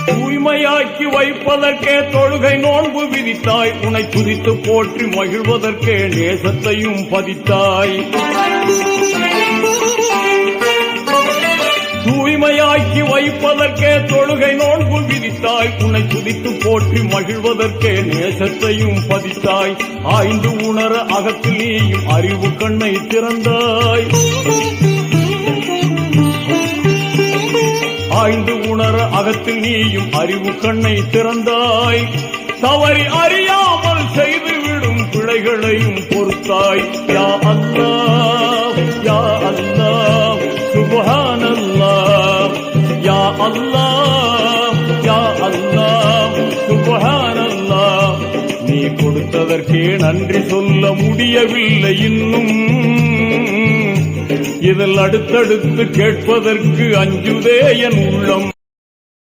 தூய்மையாக்கி வைப்பதற்கே தொழுகை நோன்பு விதித்தாய். உன்னை துதித்து போற்றி மகிழ்வதற்கே நேசத்தையும் பதித்தாய். தூய்மையாக்கி வைப்பதற்கே தொழுகை நோன்பு விதித்தாய். உன்னை துதித்து போற்றி மகிழ்வதற்கே நேசத்தையும் பதித்தாய். ஆய்ந்து உணர அகத்தில் நீயும் அறிவு கண்ணை திறந்தாய். ஆய்ந்து உணர அகத்தில் நீயும் அறிவு கண்ணை திறந்தாய். தவறி அறியாமல் செய்துவிடும் பிழைகளையும் பொறுத்தாய். யா அல்லாஹ் யா அல்லாஹ் சுப்ஹானல்லாஹ் யா அல்லாஹ் யா அல்லாஹ் சுப்ஹானல்லாஹ். நீ கொடுத்ததற்கே நன்றி சொல்ல முடியவில்லை இன்னும். இதில் அடுத்தடுத்து கேட்பதற்கு அஞ்சுதே என் உள்ளம்.